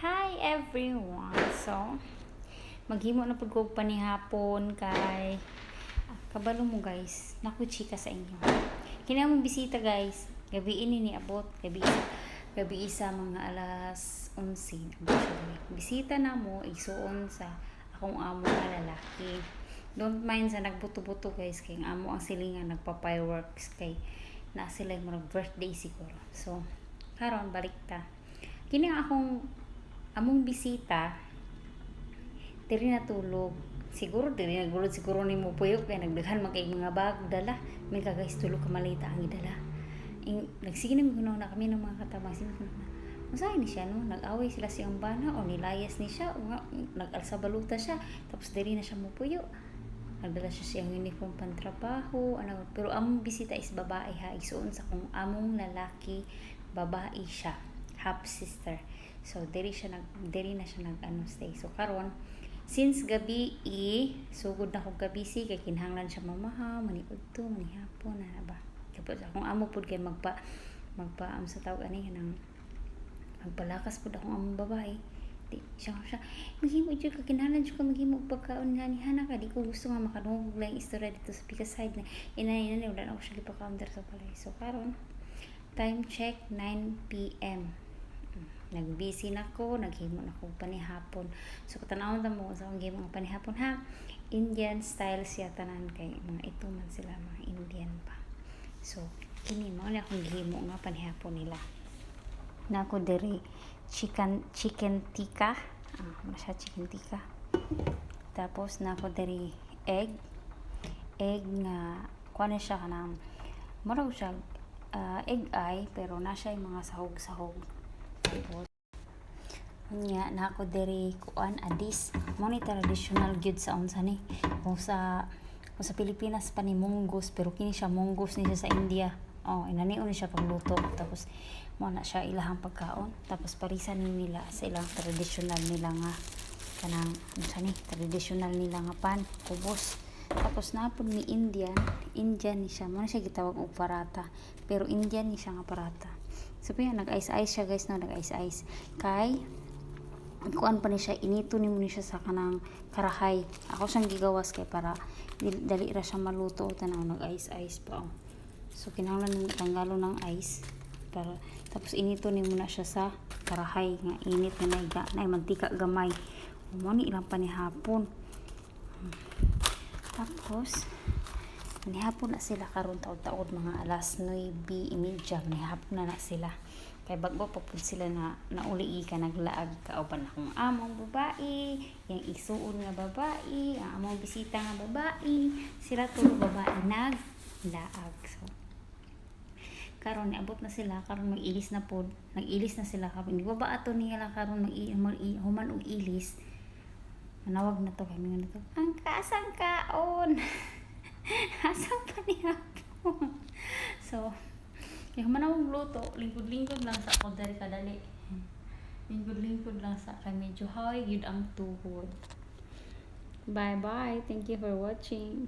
Hi everyone! So, maghimo na pud ko panihapon kay kabalo mo guys, naku chika sa inyo. Kini among bisita guys, gabi ini ni abot, gabi isa mga alas 11. Bisita na mo igsuon sa akong amo nga lalaki. Don't mind sa nagbuto-buto guys kay ang amo ang silingan nagpa-fireworks kay na sila yung birthday siguro. So, karon balik ta. Kini ang among bisita diri natulog, siguro diri nagulod siguro ni mo puyo kay nagdaghan man kay mga bag dala may guys tulo ka malita ang idala nagsige na kuno na kami ng mga katabang sino na usahay ni siya no nag-away sila siyang bana o nilayas ni siya o nga nag-alsa baluta siya tapos diri na siya mo puyo nagdala siya siyang uniform pantrabaho ano pero among bisita is babae ha igsuon sa kung among lalaki babae siya half sister. So diri na siya nag stay. So karon since gabi sugod na ko gabi si kay kinahanglan siya mamahaw maniud to manihapon na ba. Tapos akong amo pud kay magpa sa tawag ani nang magpalakas pud akong among babae. Di siya maghimo jud ka kinahanglan jud ka maghimo pagkaon nga ni hana ka di ko gusto nga makadungog lang istorya dito sa pika side na ina wala na ako siya gipaka-counter sa balay. So karon time check 9 PM. Nag-busy na ko, naghimo na ko panihapon. So katanawon ta mo sa akong gihimo nga panihapon ha. Indian style siya tanan kay mga ito man sila mga Indian pa. So kini mo na akong gihimo nga panihapon nila. Nako diri chicken tikka. Masya chicken tikka. Tapos nako diri egg nga kuan siya kanang mura siya egg eye pero na siya yung mga sahog-sahog. Nya na ako diri kuan adis mo ni traditional gyud sa unsa ni kung sa Pilipinas pa ni munggos pero kini siya munggos ni siya sa India inanion ni siya pagluto tapos mo na siya ilahang pagkaon tapos parisan ni nila sa ilang traditional nila nga kanang unsa ni traditional nila nga pan kubos tapos napod ni Indian ni siya mo na siya gitawag og parata pero Indian ni siya nga parata. So piya nag-ice siya guys no nag-ice kay kuan pa ni siya inito ni mo ni siya sa kanang karahay. Ako siyang gigawas kay para dali ra siya maluto tanaw nag-ice pa. So kinahanglan tanggalon ng ice para tapos inito ni mo na siya sa karahay nga init na mantika gamay. Mo ni ilang panihapon. Tapos manihapon na sila karon taod-taod mga alas 9:30 manihapon na sila kay bago pa pud sila na nauli ka naglaag kauban akong among babae yang isuon nga babae ang among bisita nga babae sila tulo babae naglaag. So karon niabot na sila karon mag-ilis na sila karon di ba ato niya karon human og ilis manawag na to kay mga to ang kasang kaon asang pa niya po. So kaya manawag luto lingkod-lingkod lang sa ako dari kadali lingkod lang sa kay medyo haway gyud ang tuhod. Bye bye, thank you for watching.